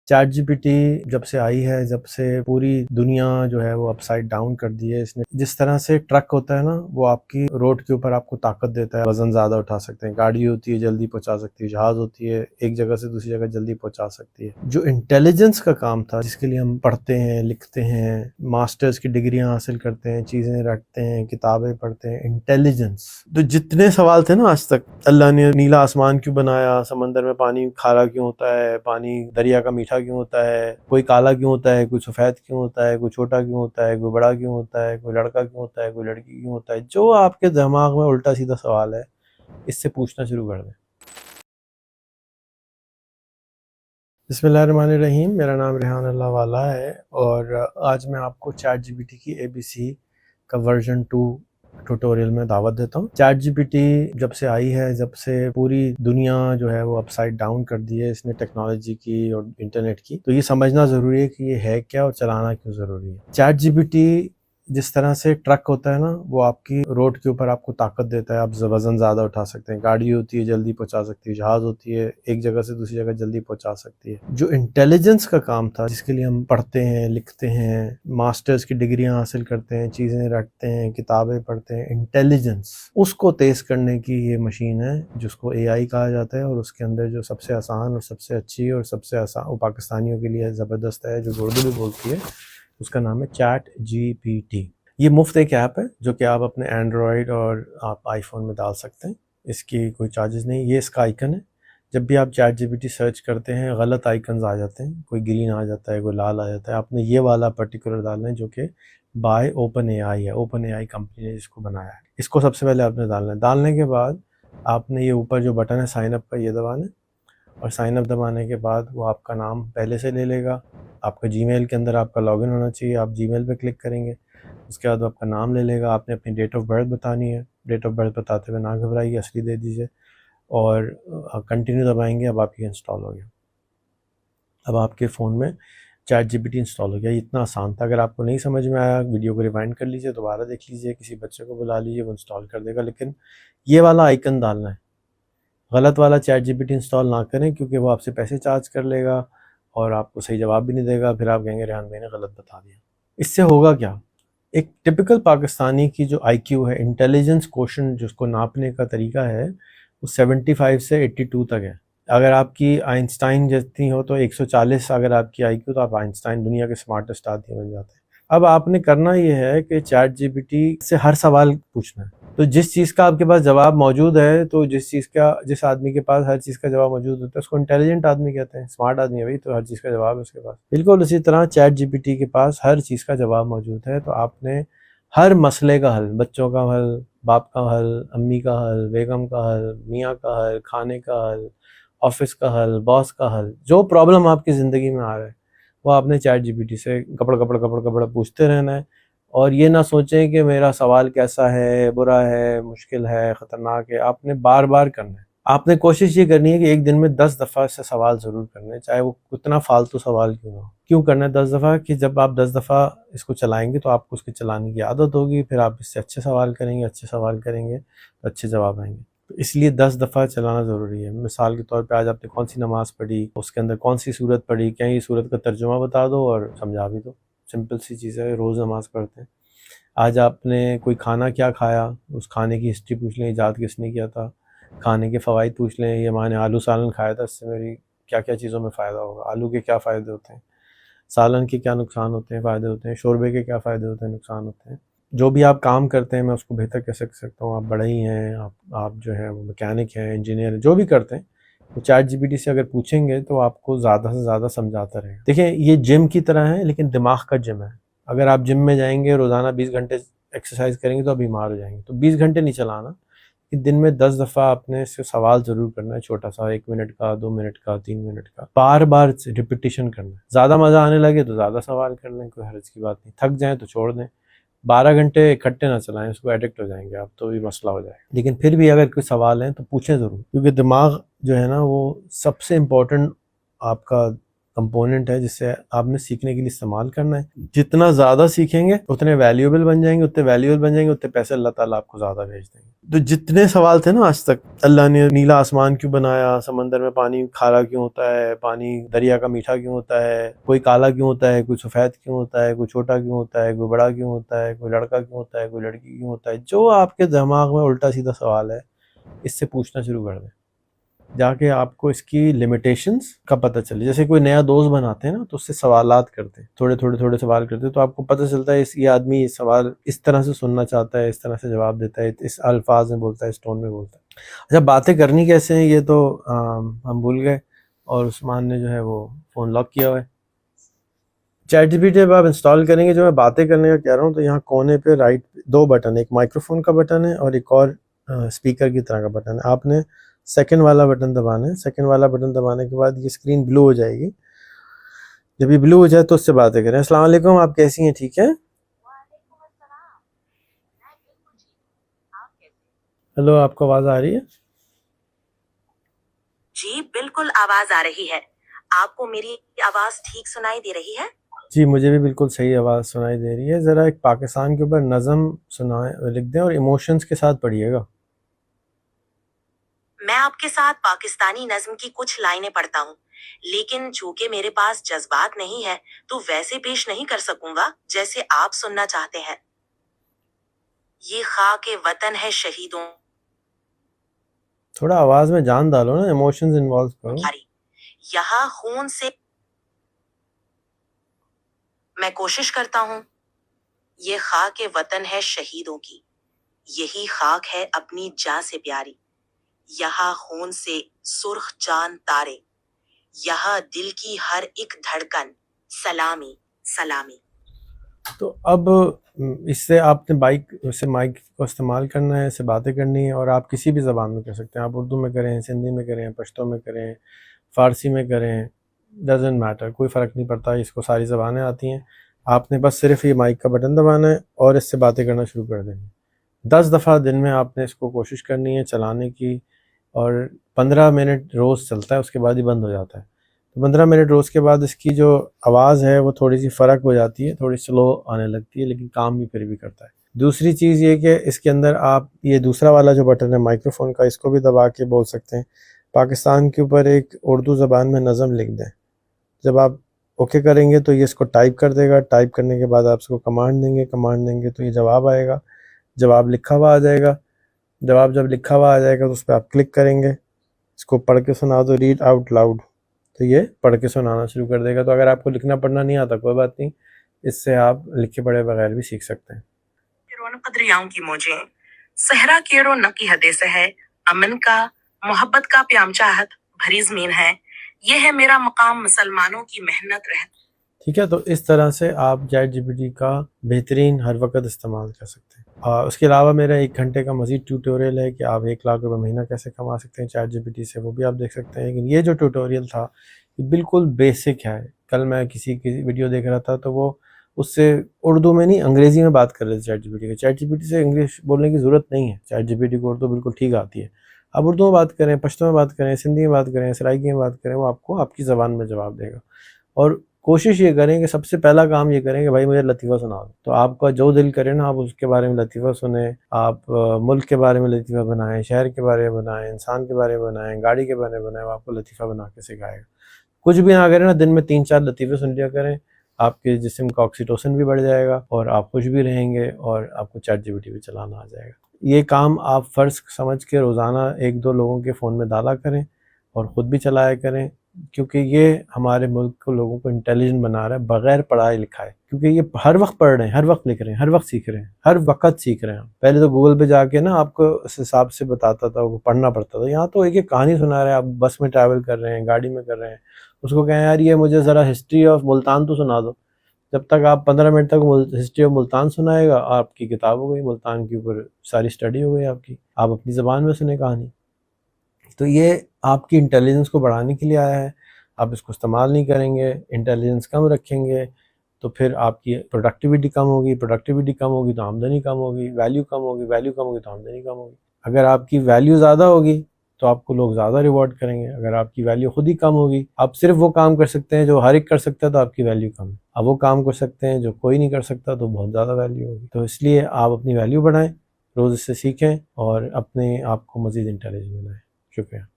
Chat G P T جب سے آئی ہے، جب سے پوری دنیا جو ہے وہ اپ سائڈ ڈاؤن کر دی ہے اس نے۔ جس طرح سے ٹرک ہوتا ہے نا، وہ آپ کی روڈ کے اوپر آپ کو طاقت دیتا ہے، وزن زیادہ اٹھا سکتے ہیں، گاڑی ہوتی ہے جلدی پہنچا سکتی ہے، جہاز ہوتی ہے ایک جگہ سے دوسری جگہ جلدی پہنچا سکتی ہے۔ جو انٹیلیجنس کا کام تھا، جس کے لیے ہم پڑھتے ہیں، لکھتے ہیں، ماسٹرز کی ڈگریاں حاصل کرتے ہیں، چیزیں رٹتے ہیں، کتابیں پڑھتے ہیں، انٹیلیجنس، تو جتنے سوال تھے نا آج تک، اللہ نے نیلا آسمان کیوں بنایا، سمندر میں پانی کھارا کیوں ہوتا ہے، پانی دریا کا میٹھا کیوں ہوتا ہے، کوئی کالا کیوں ہوتا ہے، کوئی سفید کیوں ہوتا ہے، کوئی چھوٹا کیوں ہوتا ہے، کوئی بڑا کیوں ہوتا ہے، کوئی لڑکا کیوں ہوتا ہے، کوئی لڑکی کیوں ہوتا ہے، جو آپ کے دماغ میں الٹا سیدھا سوال ہے، اس سے پوچھنا شروع کر دیں۔ بسم اللہ الرحمن الرحیم، میرا نام ریحان اللہ والا ہے، اور آج میں آپ کو چیٹ جی پی ٹی کی اے بی سی کا ورژن 2 ٹوٹوریل میں دعوت دیتا ہوں۔ چیٹ جی پی ٹی جب سے آئی ہے، جب سے پوری دنیا جو ہے وہ اپ سائڈ ڈاؤن کر دی ہے اس نے، ٹیکنالوجی کی اور انٹرنیٹ کی، تو یہ سمجھنا ضروری ہے کہ یہ ہے کیا اور چلانا کیوں ضروری ہے۔ چیٹ جی پی ٹی جس طرح سے ٹرک ہوتا ہے نا، وہ آپ کی روڈ کے اوپر آپ کو طاقت دیتا ہے، آپ وزن زیادہ اٹھا سکتے ہیں، گاڑی ہوتی ہے جلدی پہنچا سکتی ہے، جہاز ہوتی ہے ایک جگہ سے دوسری جگہ جلدی پہنچا سکتی ہے۔ جو انٹیلیجنس کا کام تھا، جس کے لیے ہم پڑھتے ہیں، لکھتے ہیں، ماسٹرز کی ڈگریاں حاصل کرتے ہیں، چیزیں رٹتے ہیں، کتابیں پڑھتے ہیں، انٹیلیجنس، اس کو تیز کرنے کی یہ مشین ہے جس کو اے آئی کہا جاتا ہے، اور اس کے اندر جو سب سے آسان اور سب سے اچھی اور سب سے آسان، وہ پاکستانیوں کے لیے زبردست ہے، جو اردو بھی بولتی ہے، اس کا نام ہے چیٹ جی پی ٹی۔ یہ مفت ایک ایپ ہے جو کہ آپ اپنے اینڈرائڈ اور آپ آئی فون میں ڈال سکتے ہیں، اس کی کوئی چارجز نہیں۔ یہ اس کا آئیکن ہے، جب بھی آپ chat G P T search کرتے ہیں غلط آئیکنز آ جاتے ہیں، کوئی گرین آ جاتا ہے، کوئی لال آ جاتا ہے، آپ نے یہ والا پرٹیکولر ڈالنا ہے جو کہ بائی اوپن اے آئی ہے، اوپن اے آئی کمپنی نے جس کو بنایا ہے، اس کو سب سے پہلے آپ نے ڈالنا ہے۔ ڈالنے کے بعد آپ نے یہ اوپر جو بٹن ہے سائن اپ کا، یہ دبانا ہے، اور سائن اپ دبانے کے بعد وہ آپ کا نام پہلے سے لے لے گا، آپ کا جی میل کے اندر آپ کا لاگ ان ہونا چاہیے، آپ جی میل پہ کلک کریں گے، اس کے بعد وہ آپ کا نام لے لے گا، آپ نے اپنی ڈیٹ آف برتھ بتانی ہے، ڈیٹ آف برتھ بتاتے ہوئے نہ گھبرائیے، اصلی دے دیجیے، اور کنٹینیو دبائیں گے، اب آپ یہ انسٹال ہو گیا، اب آپ کے فون میں Chat G P T install ہو گیا۔ یہ اتنا آسان تھا، اگر آپ کو نہیں سمجھ میں آیا ویڈیو کو ریوائنڈ کر لیجیے، دوبارہ دیکھ لیجیے، کسی بچے کو بلا لیجیے، وہ انسٹال کر دے گا، لیکن یہ والا آئیکن ڈالنا ہے، غلط والا chat G P T install نہ کریں، کیونکہ وہ آپ سے پیسے چارج کر لے گا اور آپ کو صحیح جواب بھی نہیں دے گا، پھر آپ کہیں گے ریحان میں نے غلط بتا دیا۔ اس سے ہوگا کیا؟ ایک ٹپیکل پاکستانی کی جو آئی کیو ہے، انٹیلیجنس کوشن جس کو ناپنے کا طریقہ ہے، وہ 75 سے 82 تک ہے۔ اگر آپ کی آئنسٹائن جتنی ہو تو 140 اگر آپ کی آئی کیو، تو آپ آئنسٹائن دنیا کے سمارٹسٹ آدمی بن جاتے ہیں۔ اب آپ نے کرنا یہ ہے کہ چیٹ جی پی ٹی سے ہر سوال پوچھنا ہے، تو جس چیز کا آپ کے پاس جواب موجود ہے، تو جس آدمی کے پاس ہر چیز کا جواب موجود ہوتا ہے اس کو انٹیلیجنٹ آدمی کہتے ہیں، اسمارٹ آدمی ہے بھائی، تو ہر چیز کا جواب ہے اس کے پاس۔ بالکل اسی طرح چیٹ جی پی ٹی کے پاس ہر چیز کا جواب موجود ہے، تو آپ نے ہر مسئلے کا حل، بچوں کا حل، باپ کا حل، امی کا حل، بیگم کا حل، میاں کا حل، کھانے کا حل، آفس کا حل، باس کا حل، جو پرابلم آپ کی زندگی میں آ رہا ہے وہ آپ نے چیٹ جی پی ٹی سے کپڑ پوچھتے رہنا ہے، اور یہ نہ سوچیں کہ میرا سوال کیسا ہے، برا ہے، مشکل ہے، خطرناک ہے، آپ نے بار بار کرنا ہے۔ آپ نے کوشش یہ کرنی ہے کہ ایک دن میں 10 دفعہ سے سوال ضرور کرنے، چاہے وہ کتنا فالتو سوال کیوں نہ ہو۔ کیوں کرنا ہے 10 دفعہ؟ کہ جب آپ 10 دفعہ اس کو چلائیں گے تو آپ کو اس کے چلانے کی عادت ہوگی، پھر آپ اس سے اچھے سوال کریں گے تو اچھے جواب آئیں گے، تو اس لیے 10 دفعہ چلانا ضروری ہے۔ مثال کے طور پہ آج آپ نے کون سی نماز پڑھی، اس کے اندر کون سی صورت پڑھی، کہیں یہ صورت کا ترجمہ بتا دو اور سمجھا بھی دو، سمپل سی چیز ہے، روز نماز پڑھتے ہیں۔ آج آپ نے کوئی کھانا کیا کھایا، اس کھانے کی ہسٹری پوچھ لیں، ایجاد کس نے کیا تھا، کھانے کے فوائد پوچھ لیں، یہ میں نے آلو سالن کھایا تھا، اس سے میری کیا کیا چیزوں میں فائدہ ہوگا، آلو کے کیا فائدے ہوتے ہیں، سالن کے کیا نقصان ہوتے ہیں، فائدے ہوتے ہیں، شوربے کے کیا فائدے ہوتے ہیں، نقصان ہوتے ہیں۔ جو بھی آپ کام کرتے ہیں میں اس کو بہتر کیسے کر سکتا ہوں، آپ بڑے ہی ہیں، آپ جو ہیں وہ میکینک ہیں، انجینئر ہیں، جو بھی کرتے ہیں، وہ چیٹ جی پی ٹی سے اگر پوچھیں گے تو آپ کو زیادہ سے زیادہ سمجھاتا رہے گا۔ دیکھیں یہ جم کی طرح ہے، لیکن دماغ کا جم ہے۔ اگر آپ جم میں جائیں گے، روزانہ 20 گھنٹے ایکسرسائز کریں گے تو آپ بیمار ہو جائیں گے، تو 20 گھنٹے نہیں چلانا، کہ دن میں 10 دفعہ آپ نے اس سے سوال ضرور کرنا ہے، چھوٹا سا، 1 منٹ کا، 2 منٹ کا، 3 منٹ کا، بار بار ریپیٹیشن کرنا ہے۔ زیادہ مزہ آنے لگے تو زیادہ سوال کر لیں، کوئی حرج کی بات نہیں، تھک جائیں تو چھوڑ دیں، 12 گھنٹے اکٹھے نہ چلائیں، اس کو ایڈکٹ ہو جائیں گے آپ، تو بھی مسئلہ ہو جائے گا۔ لیکن پھر بھی اگر کوئی سوال ہیں تو پوچھیں ضرور، کیونکہ دماغ جو ہے نا وہ سب سے امپورٹنٹ آپ کا کمپوننٹ ہے جس سے آپ نے سیکھنے کے لیے استعمال کرنا ہے. جتنا زیادہ سیکھیں گے اتنے ویلیوبل بن جائیں گے، اتنے ویلیوبل بن جائیں گے، اتنے پیسے اللہ تعالیٰ آپ کو زیادہ بھیج دیں گے. تو جتنے سوال تھے نا آج تک، اللہ نے نیلا آسمان کیوں بنایا، سمندر میں پانی کھارا کیوں ہوتا ہے، پانی دریا کا میٹھا کیوں ہوتا ہے، کوئی کالا کیوں ہوتا ہے، کوئی سفید کیوں ہوتا ہے، کوئی چھوٹا کیوں ہوتا ہے، کوئی بڑا کیوں ہوتا ہے، کوئی لڑکا کیوں ہوتا ہے، کوئی لڑکی کیوں ہوتا ہے، جو آپ کے دماغ میں الٹا سیدھا سوال ہے اس سے پوچھنا شروع کر دیں. جا کے آپ کو اس کی لیمیٹیشنز کا پتہ چلے. جیسے کوئی نیا دوست بناتے ہیں نا تو اس سے سوالات کرتے ہیں، تھوڑے سوال کرتے ہیں، تو آپ کو پتہ چلتا ہے یہ آدمی یہ سوال اس طرح سے سننا چاہتا ہے، اس طرح سے جواب دیتا ہے، اس الفاظ میں بولتا ہے، اس ٹون میں بولتا ہے. اچھا، باتیں کرنی کیسے ہیں یہ تو ہم بھول گئے، اور عثمان نے جو ہے وہ فون لاک کیا ہوا ہے. چیٹ جی پی ٹی اب آپ انسٹال کریں گے، جو میں باتیں کرنے کا کہہ رہا ہوں تو یہاں کونے پہ رائٹ 2 بٹن، ایک مائکرو فون کا بٹن ہے اور ایک اور اسپیکر کی طرح کا بٹن ہے. آپ نے سیکنڈ والا بٹن دبانا ہے. سیکنڈ والا بٹن دبانے کے بعد یہ اسکرین بلو ہو جائے گی. جب یہ بلو ہو جائے تو اس سے باتیں کریں. السلام علیکم، آپ کیسی ہیں؟ ٹھیک ہے؟ ہلو، آپ کو آواز آ رہی ہے؟ جی بالکل آواز آ رہی ہے. آپ کو میری آواز ٹھیک سنائی دے رہی ہے؟ جی مجھے بھی بالکل صحیح آواز سنائی دے رہی ہے. ذرا ایک پاکستان کے اوپر نظم لکھ دیں اور ایموشنز کے ساتھ پڑھیے گا. میں آپ کے ساتھ پاکستانی نظم کی کچھ لائنیں پڑھتا ہوں، لیکن چونکہ میرے پاس جذبات نہیں ہے تو ویسے پیش نہیں کر سکوں گا جیسے آپ سننا چاہتے ہیں. یہ خاک وطن ہے شہیدوں. تھوڑا آواز میں جان ڈالو نا، ایموشنز انوالو کرو. یہاں خون سے میں کوشش کرتا ہوں. یہ خاک وطن ہے شہیدوں کی، یہی خاک ہے اپنی جاں سے پیاری. یہاں خون سے سرخ چاند تارے، یہاں دل کی ہر ایک دھڑکن سلامی سلامی. تو اب اس سے آپ نے مائک کو استعمال کرنا ہے، اس سے باتیں کرنی ہے، اور آپ کسی بھی زبان میں کر سکتے ہیں. آپ اردو میں کریں، سندھی میں کریں، پشتو میں کریں، فارسی میں کریں، ڈزنٹ میٹر، کوئی فرق نہیں پڑتا. اس کو ساری زبانیں آتی ہیں. آپ نے بس صرف یہ مائک کا بٹن دبانا ہے اور اس سے باتیں کرنا شروع کر دینی. 10 دفعہ دن میں آپ نے اس کو کوشش کرنی ہے چلانے کی، اور 15 منٹ روز چلتا ہے، اس کے بعد ہی بند ہو جاتا ہے. 15 منٹ روز کے بعد اس کی جو آواز ہے وہ تھوڑی سی فرق ہو جاتی ہے، تھوڑی سلو آنے لگتی ہے، لیکن کام بھی پھر بھی کرتا ہے. دوسری چیز یہ کہ اس کے اندر آپ یہ دوسرا والا جو بٹن ہے مائکرو فون کا، اس کو بھی دبا کے بول سکتے ہیں. پاکستان کے اوپر ایک اردو زبان میں نظم لکھ دیں. جب آپ اوکے کریں گے تو یہ اس کو ٹائپ کر دے گا. ٹائپ کرنے کے بعد آپ اس کو کمانڈ دیں گے تو یہ جواب آئے گا. جواب لکھا ہوا آ جائے گا. جب لکھا ہوا آ جائے گا تو اس پہ آپ کلک کریں گے. اس کو پڑھ کے سنا دو، ریڈ آؤٹ لاؤڈ، تو یہ پڑھ کے سنانا شروع کر دے گا. تو اگر آپ کو لکھنا پڑھنا نہیں آتا کوئی بات نہیں، اس سے آپ لکھے پڑھے بغیر بھی سیکھ سکتے ہیں. قدریاؤں کی موجیں صحرا کیڑو نکی ہدے سے ہے، امن کا محبت کا پیام چاہت بھری زمین ہے. یہ ہے میرا مقام مسلمانوں کی محنت رہت. ٹھیک ہے، تو اس طرح سے آپ چیٹ جی پی ٹی کا بہترین ہر وقت استعمال کر سکتے ہیں. اس کے علاوہ میرا 1 گھنٹے کا مزید ٹیوٹوریل ہے کہ آپ 1 لاکھ روپے مہینہ کیسے کما سکتے ہیں چیٹ جی پی ٹی سے، وہ بھی آپ دیکھ سکتے ہیں. لیکن یہ جو ٹیوٹوریل تھا یہ بالکل بیسک ہے. کل میں کسی کی ویڈیو دیکھ رہا تھا تو وہ اس سے اردو میں نہیں انگریزی میں بات کر رہے تھے چیٹ جی پی ٹی کے. چیٹ جی پی ٹی سے انگلش بولنے کی ضرورت نہیں ہے، چیٹ جی پی ٹی کو اردو بالکل ٹھیک آتی ہے. آپ اردو میں بات کریں، پشتو میں بات کریں، سندھی میں بات کریں، سرائکی میں بات کریں، وہ آپ کو آپ کی زبان میں جواب دے گا. اور کوشش یہ کریں کہ سب سے پہلا کام یہ کریں کہ بھائی مجھے لطیفہ سنا دو. تو آپ کا جو دل کرے نا آپ اس کے بارے میں لطیفہ سنیں. آپ ملک کے بارے میں لطیفہ بنائیں، شہر کے بارے میں بنائیں، انسان کے بارے میں بنائیں، گاڑی کے بارے میں بنائیں. وہ آپ کو لطیفہ بنا کے سکھائے گا. کچھ بھی نہ کریں نا، دن میں 3-4 لطیفے سن لیا کریں. آپ کے جسم کا آکسیٹوسن بھی بڑھ جائے گا اور آپ خوش بھی رہیں گے، اور آپ کو چیٹ جی پی ٹی بھی چلانا آ جائے گا. یہ کام آپ فرض سمجھ کے روزانہ 1-2 لوگوں کے فون میں ڈالا کریں اور خود بھی چلایا کریں، کیونکہ یہ ہمارے ملک کو لوگوں کو انٹیلیجنٹ بنا رہا ہے بغیر پڑھائے لکھائے. کیونکہ یہ ہر وقت پڑھ رہے ہیں، ہر وقت لکھ رہے ہیں، ہر وقت سیکھ رہے ہیں، ہر وقت سیکھ رہے ہیں. پہلے تو گوگل پہ جا کے نا آپ کو اس حساب سے بتاتا تھا، وہ پڑھنا پڑتا تھا. یہاں تو ایک کہانی سنا رہے ہیں. آپ بس میں ٹریول کر رہے ہیں، گاڑی میں کر رہے ہیں، اس کو کہیں یار یہ مجھے ذرا ہسٹری آف ملتان تو سنا دو. جب تک آپ 15 منٹ تک ہسٹری آف ملتان سنائے گا، آپ کی کتاب ہو گئی، ملتان کے اوپر ساری اسٹڈی ہو گئی آپ کی. آپ اپنی زبان میں سنیں کہانی. تو یہ آپ کی انٹیلیجنس کو بڑھانے کے لیے آیا ہے. آپ اس کو استعمال نہیں کریں گے، انٹیلیجنس کم رکھیں گے، تو پھر آپ کی پروڈکٹیوٹی کم ہوگی. پروڈکٹیوٹی کم ہوگی تو آمدنی کم ہوگی، ویلیو کم ہوگی، ویلیو کم ہوگی تو آمدنی کم ہوگی. اگر آپ کی ویلیو زیادہ ہوگی تو آپ کو لوگ زیادہ ریوارڈ کریں گے. اگر آپ کی ویلیو خود ہی کم ہوگی, آپ صرف وہ کام کر سکتے ہیں جو ہر ایک کر سکتا ہے, تو آپ کی ویلیو کم ہے. اب وہ کام کر سکتے ہیں جو کوئی نہیں کر سکتا, تو بہت زیادہ ویلیو ہوگی. تو اس لیے آپ اپنی ویلیو بڑھائیں, روز اس سے سیکھیں اور اپنے آپ کو مزید انٹیلیجنٹ بنائیں. شکریہ.